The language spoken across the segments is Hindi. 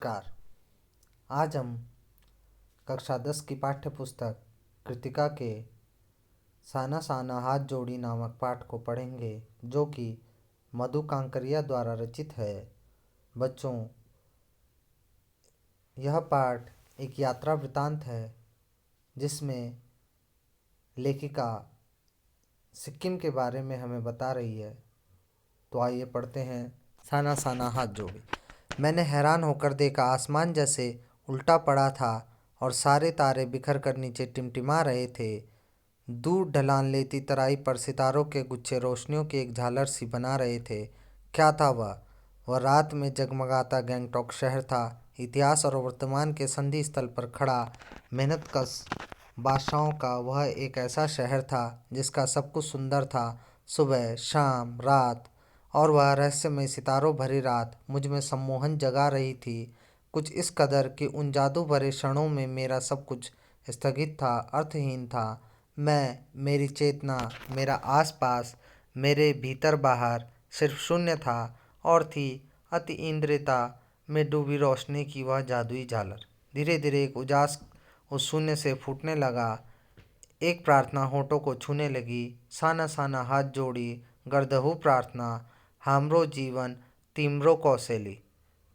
नमस्कार। आज हम कक्षा 10 की पाठ्य पुस्तक कृतिका के साना साना हाथ जोड़ी नामक पाठ को पढ़ेंगे, जो कि मधु कांकरिया द्वारा रचित है। बच्चों, यह पाठ एक यात्रा वृतांत है जिसमें लेखिका सिक्किम के बारे में हमें बता रही है। तो आइए पढ़ते हैं। साना साना हाथ जोड़ी। मैंने हैरान होकर देखा, आसमान जैसे उल्टा पड़ा था और सारे तारे बिखर कर नीचे टिमटिमा रहे थे। दूर ढलान लेती तराई पर सितारों के गुच्छे रोशनियों की एक झालर सी बना रहे थे। क्या था वह रात में जगमगाता गैंगटॉक शहर था। इतिहास और वर्तमान के संधि स्थल पर खड़ा मेहनतकश बादशाहों का वह एक ऐसा शहर था जिसका सब कुछ सुंदर था। सुबह, शाम, रात और वह रहस्यमय सितारों भरी रात मुझ में सम्मोहन जगा रही थी, कुछ इस कदर कि उन जादू भरे क्षणों में मेरा सब कुछ स्थगित था, अर्थहीन था। मैं, मेरी चेतना, मेरा आसपास, मेरे भीतर बाहर सिर्फ शून्य था और थी अति इंद्रियता में डूबी रोशनी की वह जादुई झालर। धीरे धीरे एक उजास उस शून्य से फूटने लगा। एक प्रार्थना होठों को छूने लगी। साना साना हाथ जोड़ी गर्दहु प्रार्थना, हामरो जीवन तीम्रो कौशली।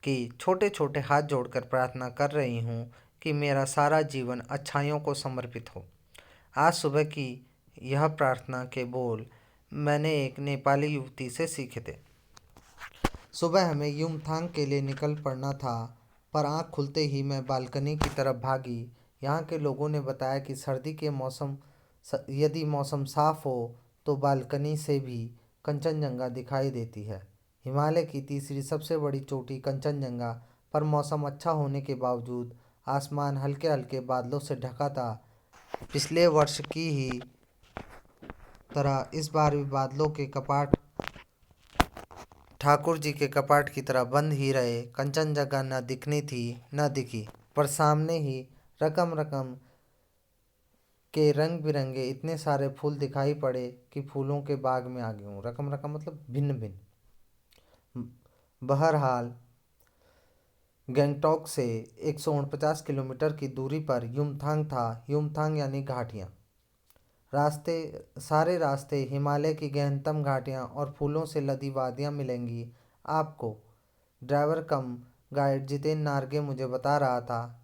कि छोटे छोटे हाथ जोड़कर प्रार्थना कर रही हूँ कि मेरा सारा जीवन अच्छाइयों को समर्पित हो। आज सुबह की यह प्रार्थना के बोल मैंने एक नेपाली युवती से सीखे थे। सुबह हमें युमथांग के लिए निकल पड़ना था, पर आँख खुलते ही मैं बालकनी की तरफ भागी। यहाँ के लोगों ने बताया कि सर्दी के मौसम यदि मौसम साफ हो तो बालकनी से भी कंचनजंगा दिखाई देती है। हिमालय की तीसरी सबसे बड़ी चोटी कंचनजंगा पर मौसम अच्छा होने के बावजूद आसमान हल्के हल्के बादलों से ढका था। पिछले वर्ष की ही तरह इस बार भी बादलों के कपाट ठाकुर जी के कपाट की तरह बंद ही रहे। कंचनजंगा न दिखनी थी न दिखी, पर सामने ही रकम रकम के रंग बिरंगे इतने सारे फूल दिखाई पड़े कि फूलों के बाग में आ गई हूँ। रकम रकम मतलब भिन्न भिन्न। बहरहाल गैंगटॉक से 149 किलोमीटर की दूरी पर युमथांग था। युमथांग यानी घाटियाँ। सारे रास्ते हिमालय की गहनतम घाटियाँ और फूलों से लदी वादियाँ मिलेंगी आपको। ड्राइवर कम गाइड जितेन नार्गे मुझे बता रहा था।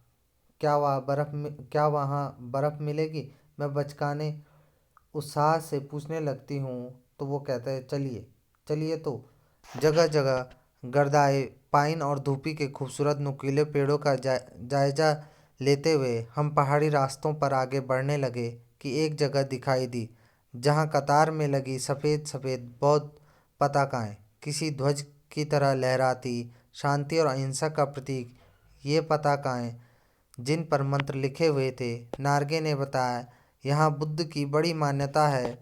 क्या वहाँ बर्फ़ मिलेगी? मैं बचकाने उत्साह से पूछने लगती हूँ तो वो कहता है, चलिए चलिए। तो जगह जगह गर्दाए पाइन और धूपी के खूबसूरत नुकीले पेड़ों का जायजा लेते हुए हम पहाड़ी रास्तों पर आगे बढ़ने लगे कि एक जगह दिखाई दी जहाँ कतार में लगी सफ़ेद सफ़ेद बौद्ध पताकाएँ किसी ध्वज की तरह लहराती, शांति और अहिंसा का प्रतीक। ये पताकाएँ जिन पर मंत्र लिखे हुए थे। नार्गे ने बताया, यहाँ बुद्ध की बड़ी मान्यता है।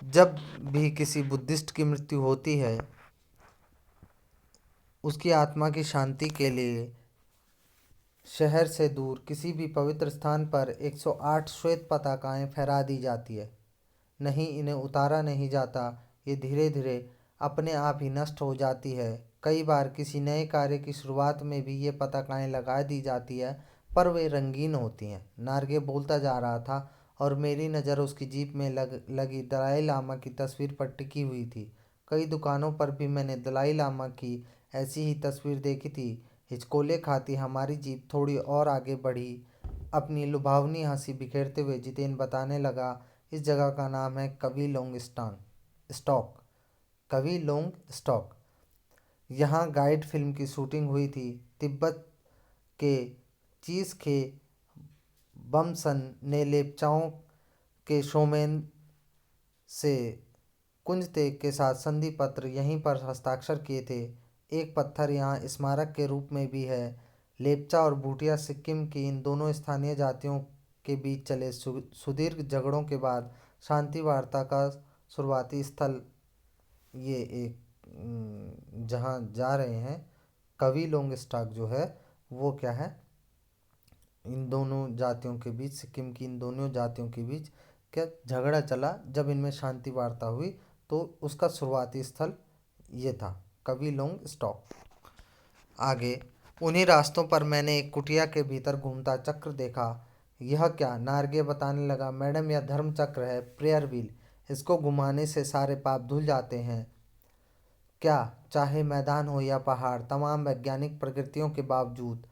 जब भी किसी बुद्धिस्ट की मृत्यु होती है, उसकी आत्मा की शांति के लिए शहर से दूर किसी भी पवित्र स्थान पर 108 श्वेत पताकाएँ फहरा दी जाती है। नहीं, इन्हें उतारा नहीं जाता। ये धीरे धीरे अपने आप ही नष्ट हो जाती है। कई बार किसी नए कार्य की शुरुआत में भी ये पताकाएँ लगा दी जाती है, पर वे रंगीन होती हैं। नार्गे बोलता जा रहा था और मेरी नज़र उसकी जीप में लगी दलाई लामा की तस्वीर पर टिकी हुई थी। कई दुकानों पर भी मैंने दलाई लामा की ऐसी ही तस्वीर देखी थी। हिचकोले खाती हमारी जीप थोड़ी और आगे बढ़ी। अपनी लुभावनी हंसी बिखेरते हुए जितेन बताने लगा, इस जगह का नाम है कविलोंग स्टॉक। कविलोंग स्टॉक। यहाँ गाइड फिल्म की शूटिंग हुई थी। तिब्बत के चीज़खे बमसन ने लेप्चाओं के शोमेन से कुंजतेग के साथ संधि पत्र यहीं पर हस्ताक्षर किए थे। एक पत्थर यहाँ स्मारक के रूप में भी है। लेप्चा और भूटिया सिक्किम की इन दोनों स्थानीय जातियों के बीच चले सुदीर्घ झगड़ों के बाद शांति वार्ता का शुरुआती स्थल ये एक जहाँ जा रहे हैं कविलोंग स्टॉक जो है वो क्या है, इन दोनों जातियों के बीच, सिक्किम की इन दोनों जातियों के बीच क्या झगड़ा चला। जब इनमें शांति वार्ता हुई तो उसका शुरुआती स्थल ये था, कविलोंग स्टॉक। आगे, उन्हीं रास्तों पर मैंने एक कुटिया के भीतर घूमता चक्र देखा। यह क्या? नारगे बताने लगा। मैडम, यह धर्म चक्र है, प्रेयर व्हील। इसको घुमाने से सारे पाप धुल जाते हैं। क्या? चाहे मैदान हो या पहाड़, तमाम वैज्ञानिक प्रकृतियों के बावजूद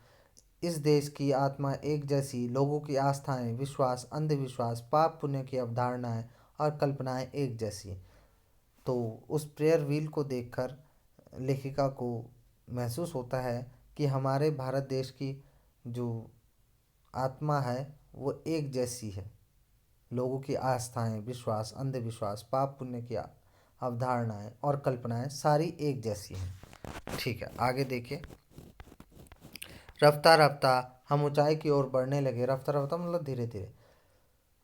इस देश की आत्मा एक जैसी, लोगों की आस्थाएं, विश्वास, अंधविश्वास, पाप पुण्य की अवधारणाएं और कल्पनाएं एक जैसी। तो उस प्रेयर व्हील को देखकर लेखिका को महसूस होता है कि हमारे भारत देश की जो आत्मा है वो एक जैसी है। लोगों की आस्थाएं, विश्वास, अंधविश्वास, पाप पुण्य की अवधारणाएं और कल्पनाएं सारी एक जैसी हैं। ठीक है, आगे देखिए। रफ्ता रफ्ता हम ऊंचाई की ओर बढ़ने लगे। रफ्ता रफ्ता मतलब धीरे धीरे।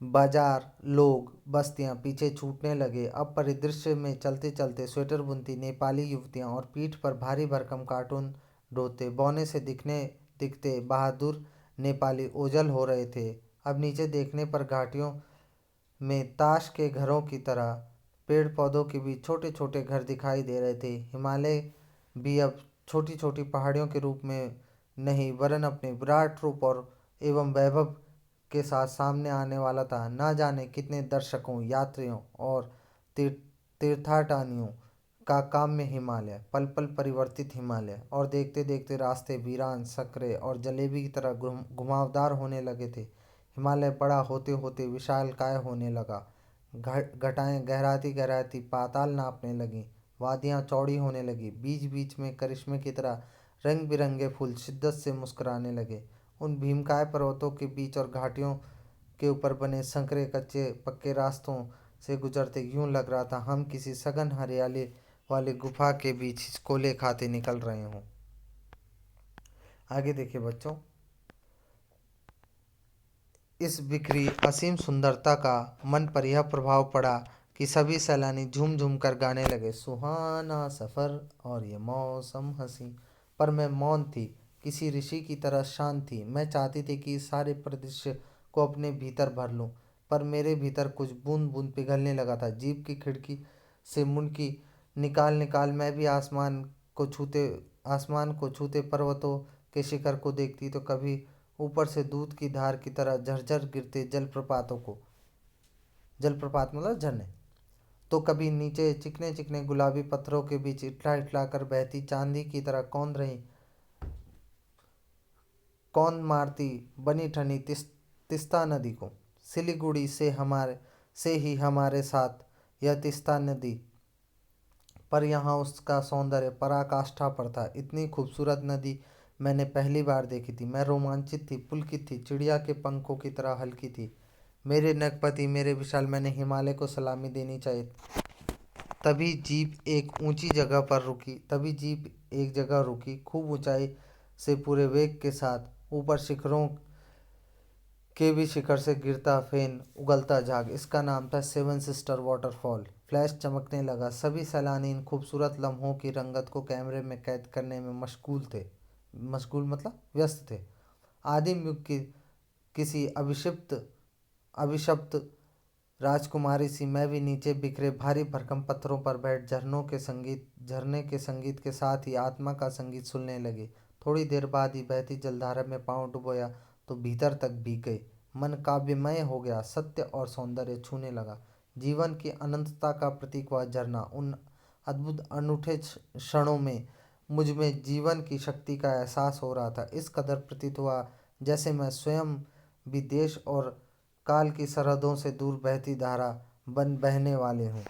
बाजार, लोग, बस्तियां पीछे छूटने लगे। अब परिदृश्य में चलते चलते स्वेटर बुनती नेपाली युवतियां और पीठ पर भारी भरकम कार्टून ढोते बौने से दिखते बहादुर नेपाली ओझल हो रहे थे। अब नीचे देखने पर घाटियों में ताश के घरों की तरह पेड़ पौधों के बीच छोटे छोटे घर दिखाई दे रहे थे। हिमालय भी अब छोटी छोटी पहाड़ियों के रूप में नहीं, वरन अपने विराट रूप और एवं वैभव के साथ सामने आने वाला था। ना जाने कितने दर्शकों, यात्रियों और तीर्थाटनियों का काम्य हिमालय, पल पल परिवर्तित हिमालय। और देखते देखते रास्ते वीरान, संकरे और जलेबी की तरह घुमावदार होने लगे थे। हिमालय बड़ा होते होते विशालकाय होने लगा। घटाएं गहराती गहराती पाताल नापने लगीं। वादियाँ चौड़ी होने लगी। बीच बीच में करिश्मे की तरह रंग बिरंगे फूल शिद्दत से मुस्कुराने लगे। उन भीमकाय पर्वतों के बीच और घाटियों के ऊपर बने संकरे कच्चे पक्के रास्तों से गुजरते यूं लग रहा था हम किसी सघन हरियाली वाली गुफा के बीच हिचकोले खाते निकल रहे हों। आगे देखिए बच्चों। इस बिखरी असीम सुंदरता का मन पर यह प्रभाव पड़ा कि सभी सैलानी झूम झूम कर गाने लगे, सुहाना सफ़र और ये मौसम हंसी। पर मैं मौन थी, किसी ऋषि की तरह शांत थी। मैं चाहती थी कि इस सारे परिदृश्य को अपने भीतर भर लूं, पर मेरे भीतर कुछ बूंद बूंद पिघलने लगा था। जीप की खिड़की से मुंडकी निकाल निकाल मैं भी आसमान को छूते पर्वतों के शिखर को देखती, तो कभी ऊपर से दूध की धार की तरह झरझर गिरते जलप्रपातों को, जलप्रपात मतलब झरने, तो कभी नीचे चिकने चिकने गुलाबी पत्थरों के बीच इठला इठला कर बहती चांदी की तरह कौन मारती बनी ठनी तिस्ता नदी को। सिलीगुड़ी से ही हमारे साथ यह तिस्ता नदी, पर यहाँ उसका सौंदर्य पराकाष्ठा पर था। इतनी खूबसूरत नदी मैंने पहली बार देखी थी। मैं रोमांचित थी, पुलकित थी, चिड़िया के पंखों की तरह हल्की थी। मेरे नगपति, मेरे विशाल, मैंने हिमालय को सलामी देनी चाहिए। तभी जीप एक जगह रुकी। खूब ऊंचाई से पूरे वेग के साथ ऊपर शिखरों के भी शिखर से गिरता फेन, उगलता झाग। इसका नाम था सेवन सिस्टर वाटरफॉल। फ्लैश चमकने लगा। सभी सैलानी इन खूबसूरत लम्हों की रंगत को कैमरे में कैद करने में मशगूल मतलब व्यस्त थे। आदिम युग की किसी अभिशप्त राजकुमारी सी मैं भी नीचे बिखरे भारी भरकम पत्थरों पर बैठ झरने के संगीत के साथ ही आत्मा का संगीत सुनने लगी। थोड़ी देर बाद ही बहती जलधारा में पांव डुबोया तो भीतर तक भीग गई। मन काव्यमय हो गया, सत्य और सौंदर्य छूने लगा। जीवन की अनंतता का प्रतीक हुआ झरना उन अद्भुत अनूठे क्षणों में मुझ में जीवन की शक्ति का एहसास हो रहा था। इस कदर प्रतीत हुआ जैसे मैं स्वयं भी देश और काल की सरहदों से दूर बहती धारा बन बहने वाले हूँ।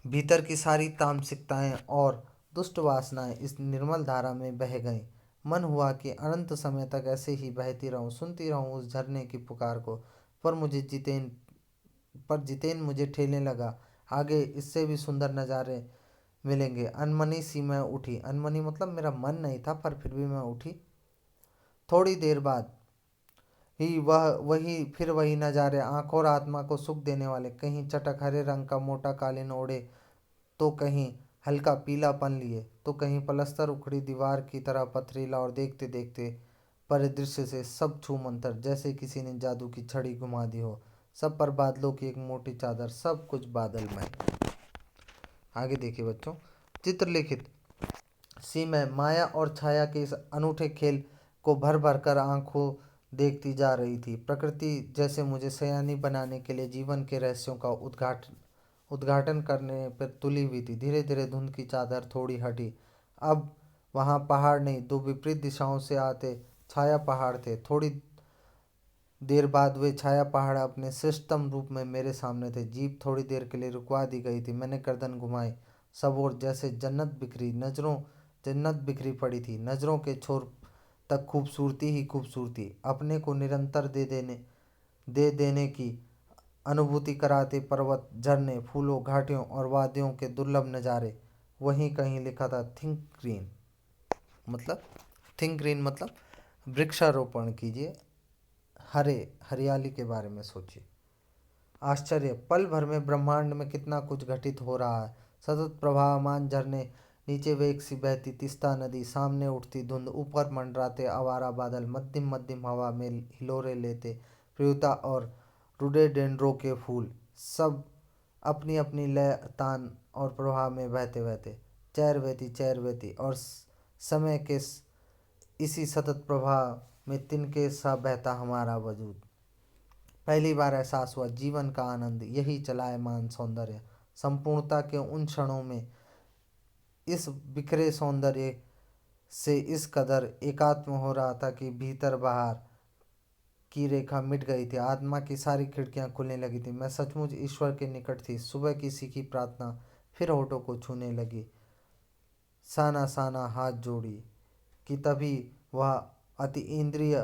भीतर की सारी तामसिकताएं और दुष्ट वासनाएं इस निर्मल धारा में बह गईं। मन हुआ कि अनंत समय तक ऐसे ही बहती रहूं, सुनती रहूं उस झरने की पुकार को। पर जितेन मुझे ठेलने लगा। आगे इससे भी सुंदर नज़ारे मिलेंगे। अनमनी सी मैं उठी। अनमनी मतलब मेरा मन नहीं था, पर फिर भी मैं उठी। थोड़ी देर बाद ही वही नज़ारे, आंखों और आत्मा को सुख देने वाले। कहीं चटक हरे रंग का मोटा कालीन ओढ़े, तो कहीं हल्का पीलापन लिए, तो कहीं पलस्तर उखड़ी दीवार की तरह पथरीला। और देखते देखते परिदृश्य से सब छू मंतर, जैसे किसी ने जादू की छड़ी घुमा दी हो। सब पर बादलों की एक मोटी चादर, सब कुछ बादलमय। आगे देखिए बच्चों। चित्रलिखित सीमा माया और छाया के इस अनूठे खेल को भर भर कर आंखों देखती जा रही थी। प्रकृति जैसे मुझे सयानी बनाने के लिए जीवन के रहस्यों का उद्घाटन उद्घाटन करने पर तुली हुई थी। धीरे धीरे धुंध की चादर थोड़ी हटी। अब वहाँ पहाड़ नहीं, दो विपरीत दिशाओं से आते छाया पहाड़ थे। थोड़ी देर बाद वे छाया पहाड़ अपने श्रेष्ठतम रूप में मेरे सामने थे। जीप थोड़ी देर के लिए रुकवा दी गई थी। मैंने गर्दन घुमाई। सब और जैसे जन्नत बिखरी पड़ी थी। नज़रों के छोर तक खूबसूरती ही खूबसूरती, अपने को निरंतर दे देने की अनुभूति कराते पर्वत, झरने, फूलों, घाटियों और वादियों के दुर्लभ नज़ारे। वहीं कहीं लिखा था थिंक ग्रीन, मतलब वृक्षारोपण कीजिए, हरियाली के बारे में सोचिए। आश्चर्य, पल भर में ब्रह्मांड में कितना कुछ घटित हो रहा है। सतत प्रवाहमान झरने, नीचे वेग सी बहती तीस्ता नदी, सामने उठती धुंध, ऊपर मंडराते आवारा बादल, मध्यम मध्यम हवा में हिलोरे लेते प्रियुता और रोडेडेंड्रो के फूल, सब अपनी अपनी लय, तान और प्रवाह में बहते बहते चैर बहती और समय के इसी सतत प्रवाह में तिनके सा बहता हमारा वजूद। पहली बार एहसास हुआ जीवन का आनंद, यही चलायमान सौंदर्य। संपूर्णता के उन क्षणों में इस बिखरे सौंदर्य से इस कदर एकात्म हो रहा था कि भीतर बाहर की रेखा मिट गई थी। आत्मा की सारी खिड़कियां खुलने लगी थी। मैं सचमुच ईश्वर के निकट थी। सुबह की सीखी प्रार्थना फिर होठों को छूने लगी। साना साना हाथ जोड़ी कि तभी वह अति इंद्रिय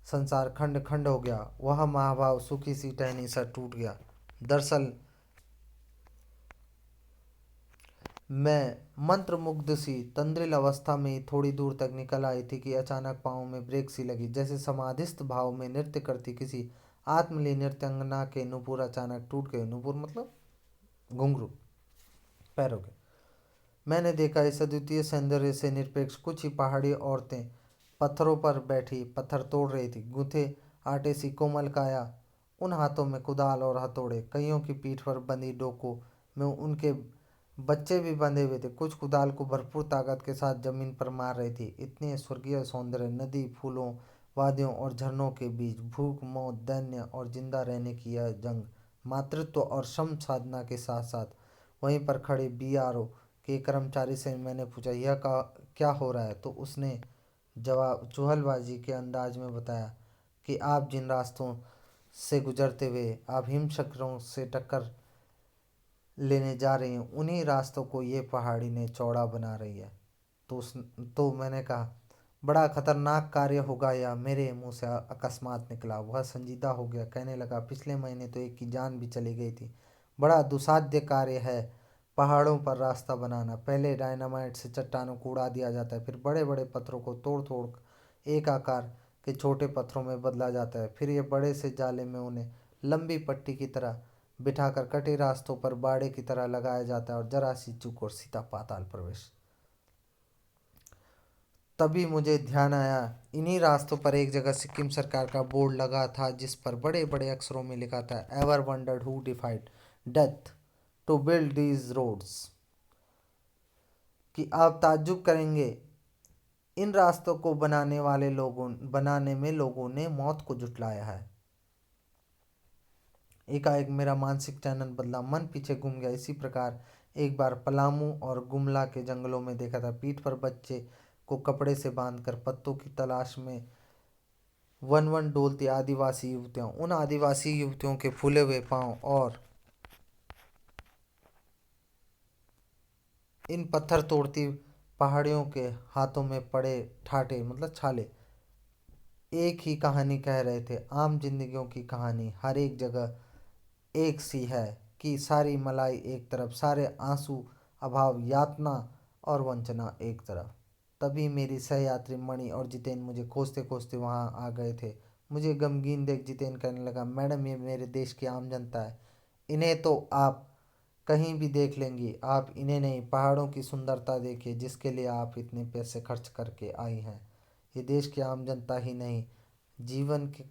संसार खंड खंड हो गया। वह महाभाव सुखी सी टहनी सा टूट गया। दरअसल मैं मंत्रमुग्ध सी तंद्रिल अवस्था में ही थोड़ी दूर तक निकल आई थी कि अचानक पाँव में ब्रेक सी लगी। जैसे समाधिस्थ भाव में नृत्य करती किसी आत्मलीन नृत्यांगना के नुपुर अचानक टूट गए। नुपुर मतलब घुंघरू पैरों के। मैंने देखा इस अद्वितीय सौंदर्य से निरपेक्ष कुछ ही पहाड़ी औरतें पत्थरों पर बैठी पत्थर तोड़ रही थी। गूंथे आटे सी कोमल काया, उन हाथों में कुदाल और हथौड़े, कईयों की पीठ पर बंधी डोकों में उनके बच्चे भी बंधे हुए थे। कुछ कुदाल को भरपूर ताकत के साथ जमीन पर मार रही थी। इतने स्वर्गीय सौंदर्य, नदी, फूलों, वादियों और झरनों के बीच भूख, मौत, दैन्य और जिंदा रहने की यह जंग, मातृत्व और श्रम साधना के साथ साथ। वहीं पर खड़े बीआरओ के कर्मचारी से मैंने पूछा, यह क्या हो रहा है? तो उसने जवाब चुहलबाजी के अंदाज में बताया कि आप जिन रास्तों से गुजरते हुए आप हिमशक्रों से टक्कर लेने जा रही हैं, उन्हीं रास्तों को ये पहाड़ी ने चौड़ा बना रही है। तो मैंने कहा, बड़ा खतरनाक कार्य होगा यह। मेरे मुंह से अकस्मात निकला। वह संजीदा हो गया, कहने लगा, पिछले महीने तो एक की जान भी चली गई थी। बड़ा दुसाध्य कार्य है पहाड़ों पर रास्ता बनाना। पहले डायनामाइट से चट्टानों को उड़ा दिया जाता है, फिर बड़े बड़े पत्थरों को तोड़ तोड़ एक आकार के छोटे पत्थरों में बदला जाता है। फिर ये बड़े से जाले में उन्हें लंबी पट्टी की तरह बिठाकर कटे रास्तों पर बाड़े की तरह लगाया जाता है और जरा सी चूक और सीधा पाताल प्रवेश। तभी मुझे ध्यान आया, इन्हीं रास्तों पर एक जगह सिक्किम सरकार का बोर्ड लगा था जिस पर बड़े बड़े अक्षरों में लिखा था, ever wondered who defied death to build these roads. कि आप ताज्जुब करेंगे, इन रास्तों को बनाने में लोगों ने मौत को जुटलाया है। एकाएक मेरा मानसिक चैनल बदला, मन पीछे घूम गया। इसी प्रकार एक बार पलामू और गुमला के जंगलों में देखा था। पीठ पर बच्चे को कपड़े से बांधकर पत्तों की तलाश में वन वन डोलती आदिवासी युवतियां, उन आदिवासी युवतियों के फूले हुए पांव और इन पत्थर तोड़ती पहाड़ियों के हाथों में पड़े ठाटे मतलब छाले एक ही कहानी कह रहे थे। आम जिंदगियों की कहानी हर एक जगह एक सी है कि सारी मलाई एक तरफ, सारे आंसू, अभाव, यातना और वंचना एक तरफ। तभी मेरी सहयात्री मणि और जितेन मुझे खोजते खोजते वहाँ आ गए थे। मुझे गमगीन देख जितेन कहने लगा, मैडम ये मेरे देश की आम जनता है, इन्हें तो आप कहीं भी देख लेंगी। आप इन्हें नहीं, पहाड़ों की सुंदरता देखिए जिसके लिए आप इतने पैसे खर्च करके आई हैं। ये देश की आम जनता ही नहीं,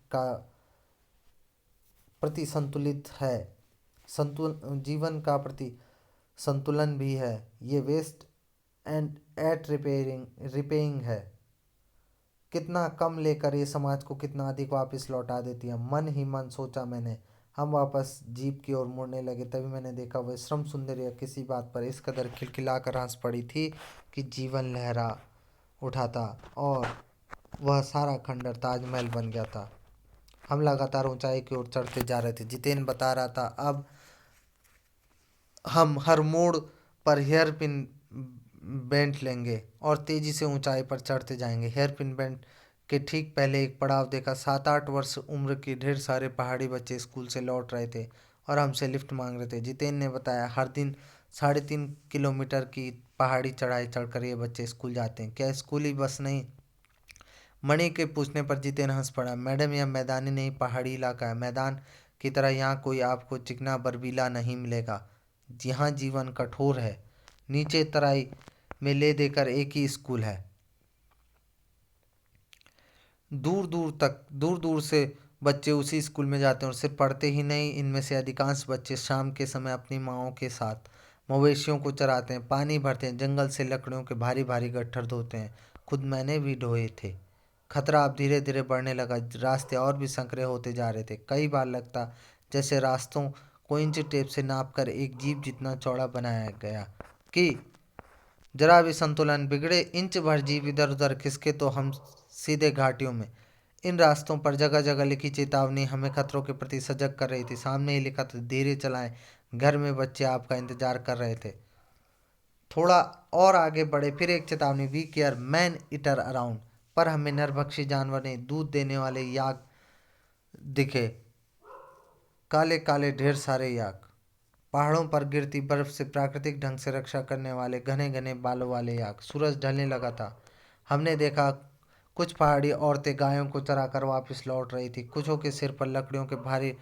का प्रति संतुलित है, जीवन का प्रति संतुलन भी है। ये वेस्ट एंड एट रिपेइंग है। कितना कम लेकर ये समाज को कितना अधिक वापस लौटा देती है। मन ही मन सोचा मैंने। हम वापस जीप की ओर मुड़ने लगे, तभी मैंने देखा वह श्रम सुंदरी किसी बात पर इस कदर खिलखिलाकर हंस पड़ी थी कि जीवन लहरा उठा था और वह सारा खंडर ताजमहल बन गया था। हम लगातार ऊंचाई की ओर चढ़ते जा रहे थे। जितेन बता रहा था, अब हम हर मोड़ पर हेयर पिन बेंट लेंगे और तेजी से ऊंचाई पर चढ़ते जाएंगे। हेयर पिन बेंट के ठीक पहले एक पड़ाव देखा। 7-8 वर्ष उम्र के ढेर सारे पहाड़ी बच्चे स्कूल से लौट रहे थे और हमसे लिफ्ट मांग रहे थे। जितेन ने बताया, हर दिन 3.5 किलोमीटर की पहाड़ी चढ़ाई चढ़कर ये बच्चे स्कूल जाते हैं। क्या स्कूली बस नहीं? मणि के पूछने पर जितेन हंस पड़ा। मैडम, यह मैदानी नहीं पहाड़ी इलाका है। मैदान की तरह यहाँ कोई आपको चिकना बर्फीला नहीं मिलेगा। यहाँ जीवन कठोर है। नीचे तराई में ले देकर एक ही स्कूल है। दूर दूर से बच्चे उसी स्कूल में जाते हैं और सिर्फ पढ़ते ही नहीं, इनमें से अधिकांश बच्चे शाम के समय अपनी माँओं के साथ मवेशियों को चराते हैं, पानी भरते हैं, जंगल से लकड़ियों के भारी भारी गट्ठर धोते हैं। खुद मैंने भी ढोए थे। खतरा अब धीरे धीरे बढ़ने लगा। रास्ते और भी संकरे होते जा रहे थे। कई बार लगता जैसे रास्तों को इंच टेप से नाप कर एक जीप जितना चौड़ा बनाया गया कि जरा भी संतुलन बिगड़े, इंच भर जीप इधर उधर खिसके तो हम सीधे घाटियों में। इन रास्तों पर जगह जगह लिखी चेतावनी हमें खतरों के प्रति सजग कर रही थी। सामने ही लिखा था, धीरे चलाएं, घर में बच्चे आपका इंतजार कर रहे थे। थोड़ा और आगे बढ़े, फिर एक चेतावनी, we care man eater around. पर हमें नरभक्षी जानवर नहीं, दूध देने वाले याक दिखे, काले काले ढेर सारे याक। पहाड़ों पर गिरती बर्फ से प्राकृतिक ढंग से रक्षा करने वाले घने घने बालों वाले याक। सूरज ढलने लगा था। हमने देखा कुछ पहाड़ी औरतें गायों को चराकर वापस लौट रही थी। कुछों के सिर पर लकड़ियों के भारी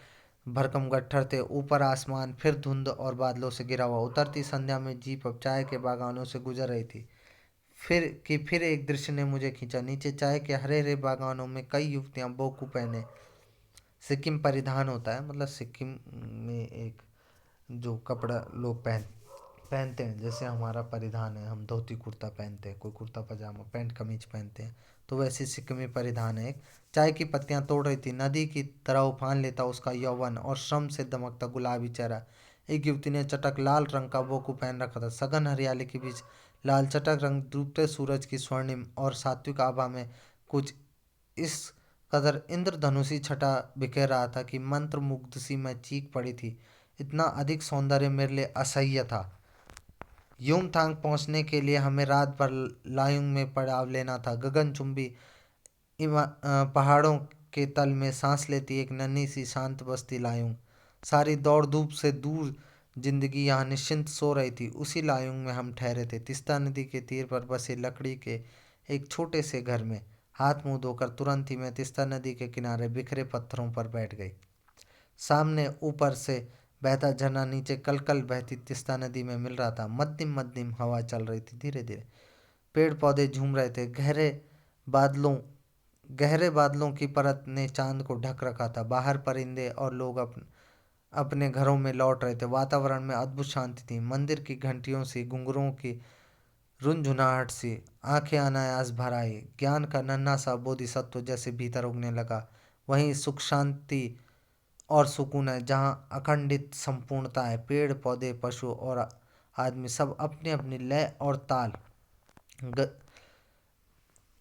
भरकम गट्ठर थे। ऊपर आसमान फिर धुंध और बादलों से घिरा हुआ। उतरती संध्या में जीप अब चाय के बागानों से गुजर रही थी। फिर एक दृश्य ने मुझे खींचा। नीचे चाय के हरे हरे बागानों में कई युवतियां बोकू पहने, सिक्किम परिधान होता है, मतलब सिक्किम में एक जो कपड़ा लोग पहनते हैं, जैसे हमारा परिधान है, हम धोती कुर्ता पहनते हैं, कोई कुर्ता पजामा पैंट कमीज पहनते हैं, तो वैसे सिक्किमी परिधान है। एक चाय की पत्तियां तोड़ रही थी। नदी की तरह उफान लेता उसका यौवन और श्रम से दमकता गुलाबी चेहरा। एक युवती ने चटक लाल रंग का बोकू पहन रखा था। सघन हरियाली के बीच लाल चटक रंग डूबते सूरज की स्वर्णिम और सात्विक आभा में कुछ इस कदर इंद्रधनुषी छटा बिखेर रहा था कि मंत्र मुग्ध सी मैं चीख पड़ी थी। इतना अधिक सौंदर्य मेरे लिए असह्य था। युमथांग पहुंचने के लिए हमें रात भर लायुंग में पड़ाव लेना था। गगनचुंबी पहाड़ों के तल में सांस लेती एक नन्ही सी शांत बस्ती लायुंग। सारी दौड़ धूप से दूर जिंदगी यहाँ निश्चिंत सो रही थी। उसी लायुंग में हम ठहरे थे, तिस्ता नदी के तीर पर बसे लकड़ी के एक छोटे से घर में। हाथ मुंह धोकर तुरंत ही मैं तिस्ता नदी के किनारे बिखरे पत्थरों पर बैठ गई। सामने ऊपर से बहता झरना नीचे कलकल बहती तिस्ता नदी में मिल रहा था। मध्यम मध्यम हवा चल रही थी। धीरे धीरे पेड़ पौधे झूम रहे थे। गहरे बादलों की परत ने चांद को ढक रखा था। बाहर परिंदे और लोग अपने घरों में लौट रहे थे। वातावरण में अद्भुत शांति थी। मंदिर की घंटियों सी, घुंघरुओं की रुनझुनाहट सी आंखें अनायास भर आई। ज्ञान का नन्हा सा बोधिसत्व जैसे भीतर उगने लगा। वहीं सुख शांति और सुकून है जहाँ अखंडित संपूर्णता है। पेड़ पौधे पशु और आदमी सब अपनी अपनी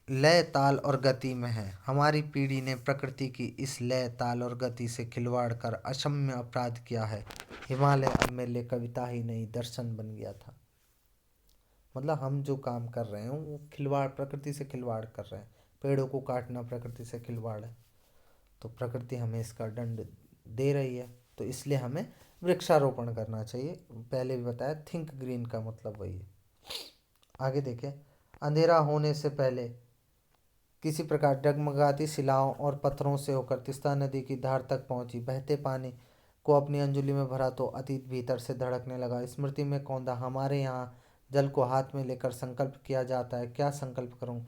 लय ताल और गति में है। हमारी पीढ़ी ने प्रकृति की इस लय ताल और गति से खिलवाड़ कर अक्षम्य अपराध किया है। हिमालय अब मेरे लिए कविता ही नहीं दर्शन बन गया था। मतलब हम जो काम कर रहे हैं वो खिलवाड़, प्रकृति से खिलवाड़ कर रहे हैं। पेड़ों को काटना प्रकृति से खिलवाड़ है, तो प्रकृति हमें इसका दंड दे रही है। तो इसलिए हमें वृक्षारोपण करना चाहिए। पहले भी बताया, थिंक ग्रीन का मतलब वही है। आगे देखें। अंधेरा होने से पहले किसी प्रकार डगमगाती शिलाओं और पत्थरों से होकर तिस्ता नदी की धार तक पहुंची। बहते पानी को अपनी अंजुली में भरा तो अतीत भीतर से धड़कने लगा। स्मृति में कौंधा। हमारे यहाँ जल को हाथ में लेकर संकल्प किया जाता है। क्या संकल्प करूं?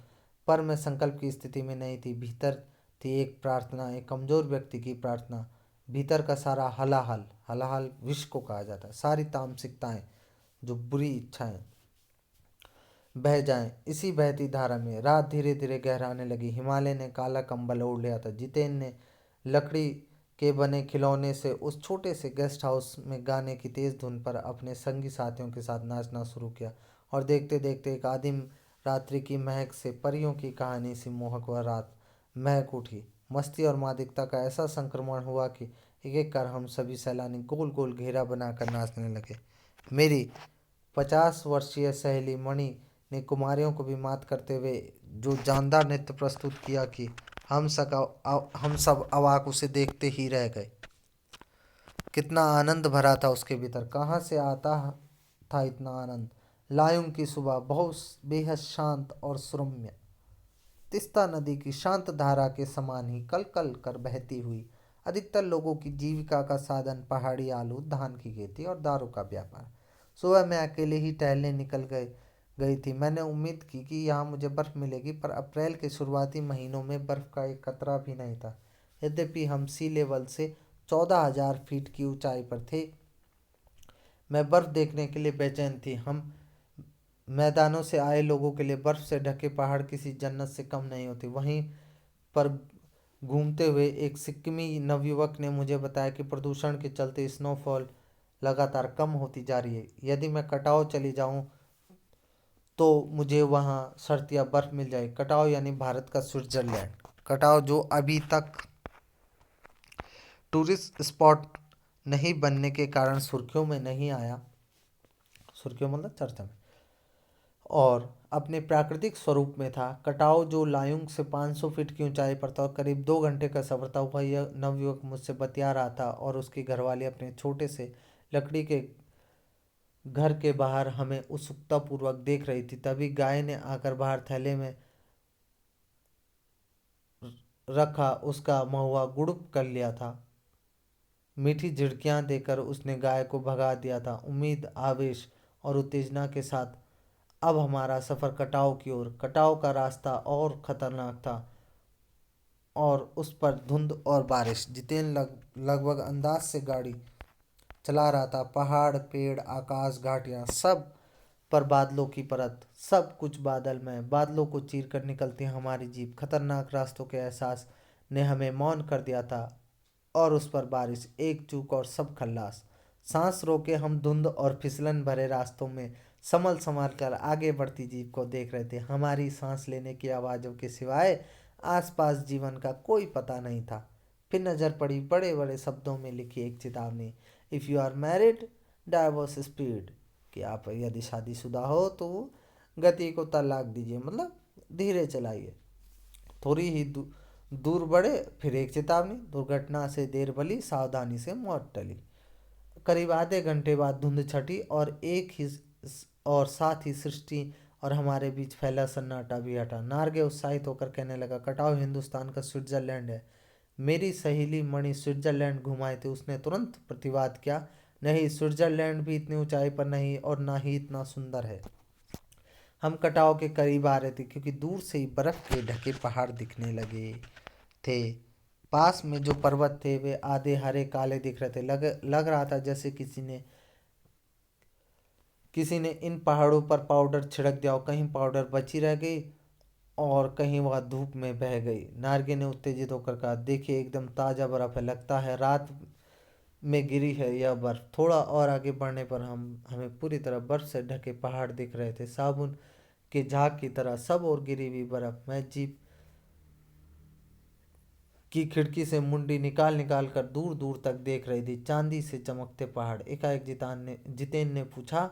पर मैं संकल्प की स्थिति में नहीं थी। भीतर थी एक प्रार्थना, एक कमजोर व्यक्ति की प्रार्थना। भीतर का सारा हलाहल, हलाहल विष को कहा जाता है, सारी तामसिकताएं, जो बुरी इच्छाएं, बह जाएं इसी बहती धारा में। रात धीरे धीरे गहराने लगी। हिमालय ने काला कंबल ओढ़ लिया था। जितेन ने लकड़ी के बने खिलौने से उस छोटे से गेस्ट हाउस में गाने की तेज धुन पर अपने संगी साथियों के साथ नाचना शुरू किया। और देखते देखते एक आदिम रात्रि की महक से परियों की कहानी सी मोहक वह रात महक उठी। मस्ती और मादकता का ऐसा संक्रमण हुआ कि एक एक कर हम सभी सैलानी गोल गोल घेरा बनाकर नाचने लगे। मेरी 50 वर्षीय सहेली मणि ने कुमारियों को भी मात करते हुए जो जानदार नृत्य प्रस्तुत किया कि हम सब अवाक उसे देखते ही रह गए। कितना आनंद भरा था उसके भीतर, कहाँ से आता था इतना आनंद। लायुंग की सुबह बहुत बेहद शांत और सुरम्य, तिस्ता नदी की शांत धारा के समान ही कल कल कर बहती हुई। अधिकतर लोगों की जीविका का साधन पहाड़ी आलू, धान की खेती और दारू का व्यापार। सुबह मैं अकेले ही टहलने निकल गई थी। मैंने उम्मीद की कि यहाँ मुझे बर्फ मिलेगी, पर अप्रैल के शुरुआती महीनों में बर्फ का एक कतरा भी नहीं था। यद्यपि हम सी लेवल से 14,000 फीट की ऊंचाई पर थे। मैं बर्फ देखने के लिए बेचैन थी। हम मैदानों से आए लोगों के लिए बर्फ से ढके पहाड़ किसी जन्नत से कम नहीं होते। वहीं पर घूमते हुए एक सिक्किमी नवयुवक ने मुझे बताया कि प्रदूषण के चलते स्नोफॉल लगातार कम होती जा रही है। यदि मैं कटाव चली जाऊं तो मुझे वहां सर्द या बर्फ मिल जाए। कटाव यानी भारत का स्विट्जरलैंड। कटाव जो अभी तक टूरिस्ट स्पॉट नहीं बनने के कारण सुर्खियों में नहीं आया, सुर्खियों मतलब चर्चा में, और अपने प्राकृतिक स्वरूप में था। कटाव जो लायुंग से 500 फीट की ऊंचाई पर था और करीब 2 घंटे का सफर था, वह यह नवयुवक मुझसे बतिया रहा था और उसकी घरवाली अपने छोटे से लकड़ी के घर के बाहर हमें उत्सुकतापूर्वक देख रही थी। तभी गाय ने आकर बाहर थैले में रखा उसका महुआ गुड़ुप कर लिया था। मीठी झिड़कियां देकर उसने गाय को भगा दिया था। उम्मीद, आवेश और उत्तेजना के साथ अब हमारा सफर कटाव की ओर। कटाव का रास्ता और खतरनाक था और उस पर धुंध और बारिश। जितेन लगभग अंदाज से गाड़ी चला रहा था। पहाड़, पेड़, आकाश, घाटियां, सब पर बादलों की परत। सब कुछ बादल में। बादलों को चीर कर निकलती हमारी जीप। खतरनाक रास्तों के एहसास ने हमें मौन कर दिया था और उस पर बारिश, एक चूक और सब खल्लास। सांस रोके हम धुंध और फिसलन भरे रास्तों में संभल संभाल कर आगे बढ़ती जीप को देख रहे थे। हमारी सांस लेने की आवाज़ों के सिवाय आसपास जीवन का कोई पता नहीं था। फिर नज़र पड़ी बड़े बड़े शब्दों में लिखी एक चेतावनी, if you are married divorce speed, कि आप यदि शादीशुदा हो तो गति को तलाक दीजिए, मतलब धीरे चलाइए। थोड़ी ही दूर बढ़े, फिर एक चेतावनी, दुर्घटना से देर भली, सावधानी से मौत टली। करीब आधे घंटे बाद धुंध छटी और और साथ ही सृष्टि और हमारे बीच फैला सन्नाटा भी हटा। नार्गे उत्साहित होकर कहने लगा, कटाव हिंदुस्तान का स्विट्जरलैंड है। मेरी सहेली मणि स्विट्जरलैंड घुमाए थे। उसने तुरंत प्रतिवाद किया, नहीं, स्विट्जरलैंड भी इतनी ऊंचाई पर नहीं और ना ही इतना सुंदर है। हम कटाव के करीब आ रहे थे क्योंकि दूर से ही बर्फ के ढके पहाड़ दिखने लगे थे। पास में जो पर्वत थे वे आधे हरे काले दिख रहे थे। लग रहा था जैसे किसी ने इन पहाड़ों पर पाउडर छिड़क दिया हो। कहीं पाउडर बची रह गई और कहीं वह धूप में बह गई। नार्गे ने उत्तेजित होकर कहा, देखिए, एकदम ताज़ा बर्फ है। लगता है रात में गिरी है यह बर्फ। थोड़ा और आगे बढ़ने पर हमें पूरी तरह बर्फ से ढके पहाड़ दिख रहे थे, साबुन के झाग की तरह सब और गिरी हुई बर्फ। मैं जीप की खिड़की से मुंडी निकाल निकाल कर दूर दूर तक देख रही थी, चांदी से चमकते पहाड़। एकाएक जितेन ने पूछा,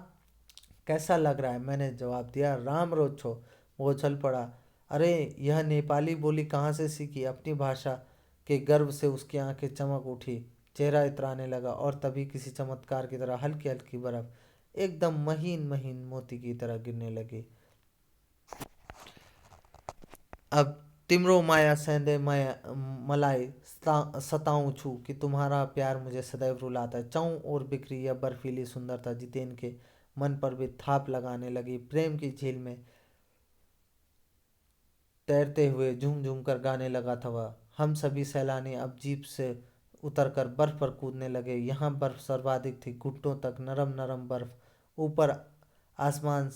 कैसा लग रहा है? मैंने जवाब दिया, राम रोछो। वो उछल पड़ा, अरे यह नेपाली बोली कहाँ से सीखी? अपनी भाषा के गर्व से उसकी आंखें चमक उठी, चेहरा इतराने लगा और तभी किसी चमत्कार की तरह हल्की हल्की बर्फ एकदम महीन महीन मोती की तरह गिरने लगी। अब तिमरो माया सेंधे माया मलाई सताऊं छू कि तुम्हारा प्यार मुझे सदैव रुलाता है। चारों ओर बिखरी यह बर्फीली सुंदरता जितेन के मन पर भी थाप लगाने लगी। प्रेम की झील में तैरते हुए झूम झूम कर गाने लगा था वह। हम सभी सैलानी अब जीप से उतरकर बर्फ पर कूदने लगे। यहाँ बर्फ सर्वाधिक थी, घुटनों तक नरम नरम बर्फ। ऊपर आसमान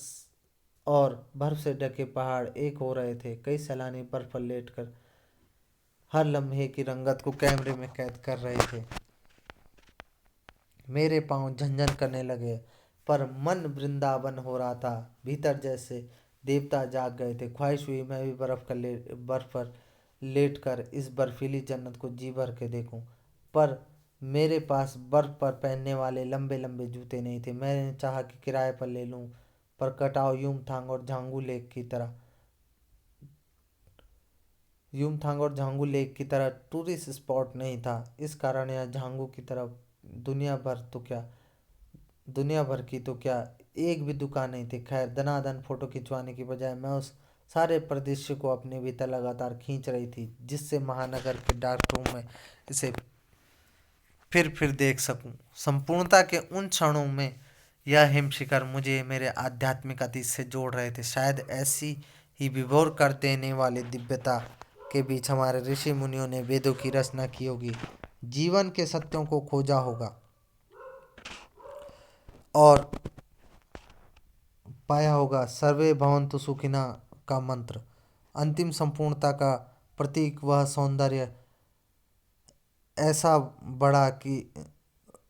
और बर्फ से ढके पहाड़ एक हो रहे थे। कई सैलानी बर्फ पर लेटकर हर लम्हे की रंगत को कैमरे में कैद कर रहे थे। मेरे पांव झंझन करने लगे, पर मन वृंदावन हो रहा था। भीतर जैसे देवता जाग गए थे। ख्वाहिश हुई मैं भी बर्फ पर लेटकर इस बर्फीली जन्नत को जी भर के देखूं। पर मेरे पास बर्फ पर पहनने वाले लंबे लंबे जूते नहीं थे। मैंने चाहा कि किराए पर ले लूं, पर कटाव यूमथांग और झांगू लेक की तरह टूरिस्ट स्पॉट नहीं था। इस कारण यह झांगू की तरफ दुनिया भर तो क्या दुनिया भर की तो क्या एक भी दुकान नहीं थी। खैर, दनादन फोटो खिंचवाने की बजाय मैं उस सारे परिदृश्य को अपने भीतर लगातार खींच रही थी, जिससे महानगर के डार्क रूम में इसे फिर देख सकूं। संपूर्णता के उन क्षणों में यह हिमशिखर मुझे मेरे आध्यात्मिक अतीत से जोड़ रहे थे। शायद ऐसी ही विभोर कर देने वाली दिव्यता के बीच हमारे ऋषि मुनियों ने वेदों की रचना की होगी, जीवन के सत्यों को खोजा होगा और पाया होगा। सर्वे भवन्तु सुखिनः का मंत्र, अंतिम संपूर्णता का प्रतीक, वह सौंदर्य ऐसा बड़ा कि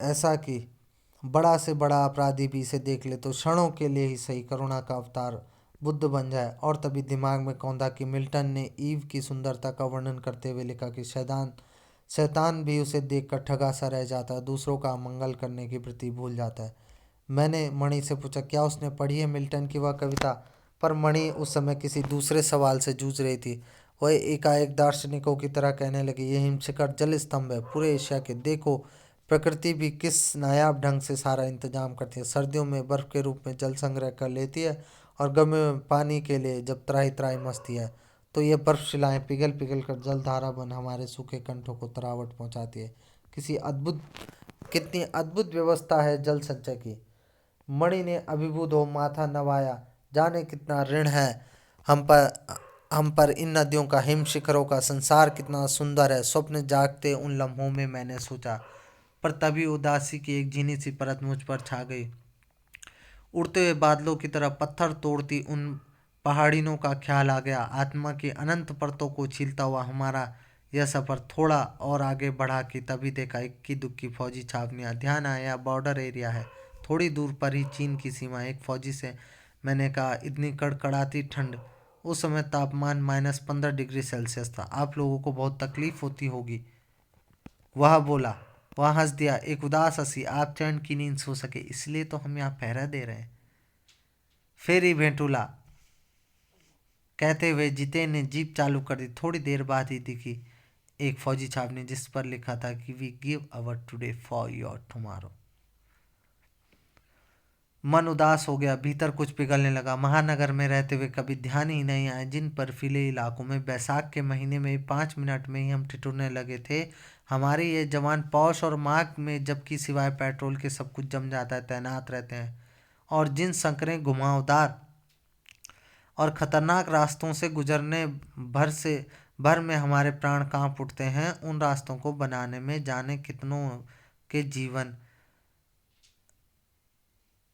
ऐसा कि बड़ा से बड़ा अपराधी भी इसे देख ले तो क्षणों के लिए ही सही करुणा का अवतार बुद्ध बन जाए। और तभी दिमाग में कौंधा कि मिल्टन ने ईव की सुंदरता का वर्णन करते हुए लिखा कि शैतान शैतान भी उसे देखकर ठगा सा रह जाता है, दूसरों का मंगल करने की वृत्ति भूल जाता है। मैंने मणि से पूछा, क्या उसने पढ़ी है मिल्टन की वह कविता? पर मणि उस समय किसी दूसरे सवाल से जूझ रही थी। वह एकाएक दार्शनिकों की तरह कहने लगी, ये हिमशिखर जल स्तंभ है पूरे एशिया के। देखो, प्रकृति भी किस नायाब ढंग से सारा इंतजाम करती है। सर्दियों में बर्फ के रूप में जल संग्रह कर लेती है, और गर्मियों में पानी के लिए जब त्राही त्राही मचती है तो ये बर्फ शिलाएं पिघल पिघल कर जलधारा बन हमारे सूखे कंठों को तरावट पहुंचाती है। कितनी अद्भुत व्यवस्था है जल संचय की। मणि ने अभिभूत हो माथा नवाया। जाने कितना ऋण है हम पर हम पर इन नदियों का, हिम शिखरों का। संसार कितना सुंदर है। स्वप्न जागते उन लम्हों में मैंने सोचा, पर तभी उदासी की एक झीनी सी परत मुझ पर छा गई। उड़ते हुए बादलों की तरह पत्थर तोड़ती उन पहाड़ियों का ख्याल आ गया। आत्मा की अनंत परतों को छीलता हुआ हमारा यह सफ़र थोड़ा और आगे बढ़ा कि तभी देखा इक्की दुक्की फौजी छावनियाँ। ध्यान आया बॉर्डर एरिया है। थोड़ी दूर पर ही चीन की सीमा। एक फौजी से मैंने कहा, इतनी कड़कड़ाती ठंड। उस समय तापमान -15 डिग्री सेल्सियस था। आप लोगों को बहुत तकलीफ होती होगी, वह बोला। वह हंस दिया, एक उदास हंसी। आप चैन की नींद सो सके इसलिए तो हम यहाँ पहरा दे रहे हैं। फेरी भेंटूला, कहते हुए जितेन ने जीप चालू कर दी। थोड़ी देर बाद ही दिखी एक फौजी छावनी, जिस पर लिखा था कि we give our today for your tomorrow. मन उदास हो गया, भीतर कुछ पिघलने लगा। महानगर में रहते हुए कभी ध्यान ही नहीं आया जिन बर्फीले इलाकों में बैसाख के महीने में 5 मिनट में ही हम ठिठुरने लगे थे। हमारे ये जवान पौष और माघ में, जबकि सिवाय पेट्रोल के सब कुछ जम जाता है, तैनात रहते हैं। और जिन संकरे घुमावदार और खतरनाक रास्तों से गुजरने भर में हमारे प्राण कांप उठते हैं, उन रास्तों को बनाने में जाने कितनों के जीवन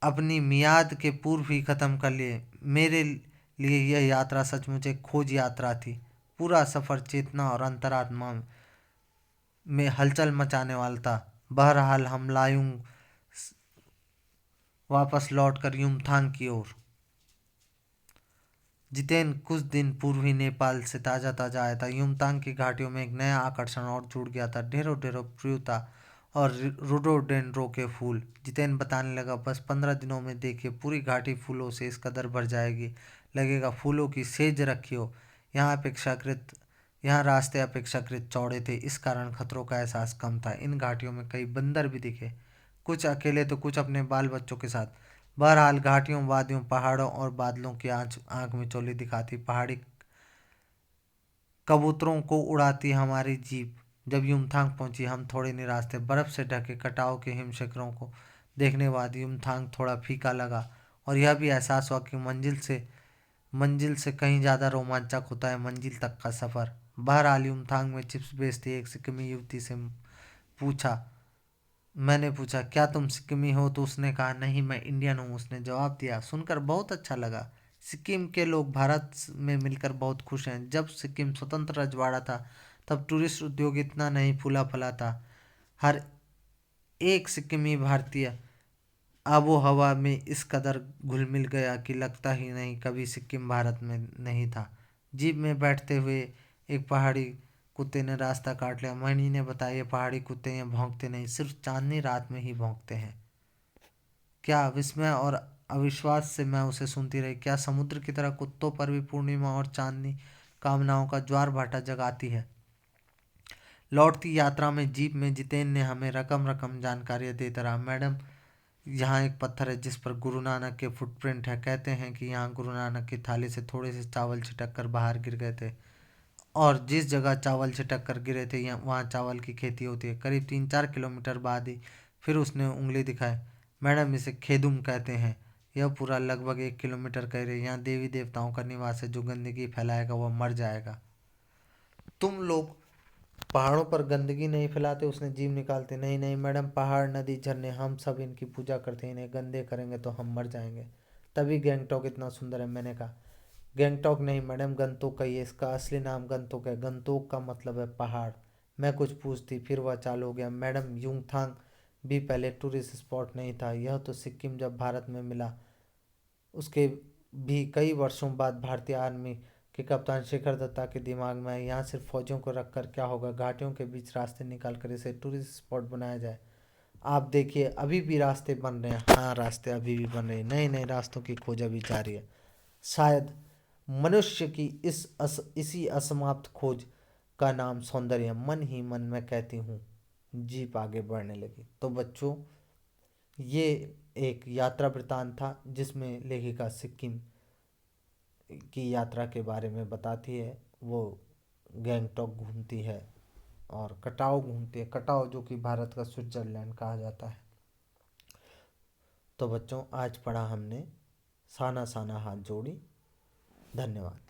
अपनी मियाद के पूर्व ही खत्म कर लिए। मेरे लिए यह यात्रा सचमुच एक खोज यात्रा थी। पूरा सफ़र चेतना और अंतरात्मा में हलचल मचाने वाला था। बहरहाल हम लायुंग वापस लौटकर युमथांग की ओर। जितेन कुछ दिन पूर्व ही नेपाल से ताज़ा ताज़ा आया था। युमथांग की घाटियों में एक नया आकर्षण और जुड़ गया था, ढेरों ढेरों प्रियुता और रोडोडेंड्रो के फूल। जितेन बताने लगा, बस 15 दिनों में देखिए पूरी घाटी फूलों से इस कदर भर जाएगी, लगेगा फूलों की सेज रखी हो। यहाँ रास्ते अपेक्षाकृत चौड़े थे, इस कारण खतरों का एहसास कम था। इन घाटियों में कई बंदर भी दिखे, कुछ अकेले तो कुछ अपने बाल बच्चों के साथ। बहरहाल घाटियों, वादियों, पहाड़ों और बादलों की आँच आँख में चोली दिखाती। पहाड़ी कबूतरों को उड़ाती हमारी जीप जब युमथांग पहुंची, हम थोड़े निराश थे। बर्फ से ढके कटाव के हिम शिखरों को देखने बाद युमथांग थोड़ा फीका लगा, और यह भी एहसास हुआ कि मंजिल से कहीं ज़्यादा रोमांचक होता है मंजिल तक का सफ़र। बहरहाल युमथांग में चिप्स बेचती एक सिक्किमी युवती से पूछा मैंने पूछा, क्या तुम सिक्किमी हो? तो उसने कहा, नहीं, मैं इंडियन हूँ। उसने जवाब दिया, सुनकर बहुत अच्छा लगा। सिक्किम के लोग भारत में मिलकर बहुत खुश हैं। जब सिक्किम स्वतंत्र रजवाड़ा था तब टूरिस्ट उद्योग इतना नहीं फूला फला था। हर एक सिक्किमी भारतीय आबो हवा में इस कदर घुल मिल गया कि लगता ही नहीं कभी सिक्किम भारत में नहीं था। जीप में बैठते हुए एक पहाड़ी कुत्ते ने रास्ता काट लिया। मणि ने बताया, ये पहाड़ी कुत्ते यहाँ भौंकते नहीं, सिर्फ चांदनी रात में ही भौंकते हैं। क्या विस्मय और अविश्वास से मैं उसे सुनती रही। क्या समुद्र की तरह कुत्तों पर भी पूर्णिमा और चांदनी कामनाओं का ज्वार भाटा जगाती है। लौटती यात्रा में जीप में जितेन ने हमें रकम रकम जानकारियां देता रहा। मैडम, यहाँ एक पत्थर है जिस पर गुरु नानक के फुटप्रिंट है। कहते हैं कि यहाँ गुरु नानक की थाली से थोड़े से चावल छिटक कर बाहर गिर गए थे, और जिस जगह चावल छिटक कर गिरे थे यहाँ वहाँ चावल की खेती होती है। करीब 3-4 किलोमीटर बाद ही फिर उसने उंगली दिखाई। मैडम, इसे खेदुम कहते हैं। यह पूरा लगभग 1 किलोमीटर कह रही। यहाँ देवी देवताओं का निवास है। जो गंदगी फैलाएगा वह मर जाएगा। तुम लोग पहाड़ों पर गंदगी नहीं फैलाते? उसने जीभ निकालते। नहीं नहीं मैडम, पहाड़ नदी झरने हम सब इनकी पूजा करते हैं। इन्हें गंदे करेंगे तो हम मर जाएंगे, तभी गैंगटॉक इतना सुंदर है। मैंने कहा, गैंगटॉक नहीं मैडम, गंतोक कहिए। इसका असली नाम गंतोक है। गंतोक का मतलब है पहाड़। मैं कुछ पूछती फिर वह चालू हो गया। मैडम, युमथांग भी पहले टूरिस्ट स्पॉट नहीं था। यह तो सिक्किम जब भारत में मिला उसके भी कई वर्षों बाद भारतीय आर्मी के कप्तान शिखर दत्ता के दिमाग में आया, यहाँ सिर्फ फौजियों को रखकर क्या होगा, घाटियों के बीच रास्ते निकाल कर इसे टूरिस्ट स्पॉट बनाया जाए। आप देखिए अभी भी रास्ते बन रहे हैं। हाँ, रास्ते अभी भी बन रहे हैं। नए नए रास्तों की खोज अभी जारी है। शायद मनुष्य की इसी असमाप्त खोज का नाम सौंदर्य। मन ही मन में कहती हूँ। जीप आगे बढ़ने लगी। तो बच्चों, ये एक यात्रा वृतांत था जिसमें लेखिका सिक्किम की यात्रा के बारे में बताती है। वो गैंगटॉक घूमती है और कटाव घूमती है। कटाव जो कि भारत का स्विट्जरलैंड कहा जाता है। तो बच्चों, आज पढ़ा हमने साना साना हाथ जोड़ी। धन्यवाद।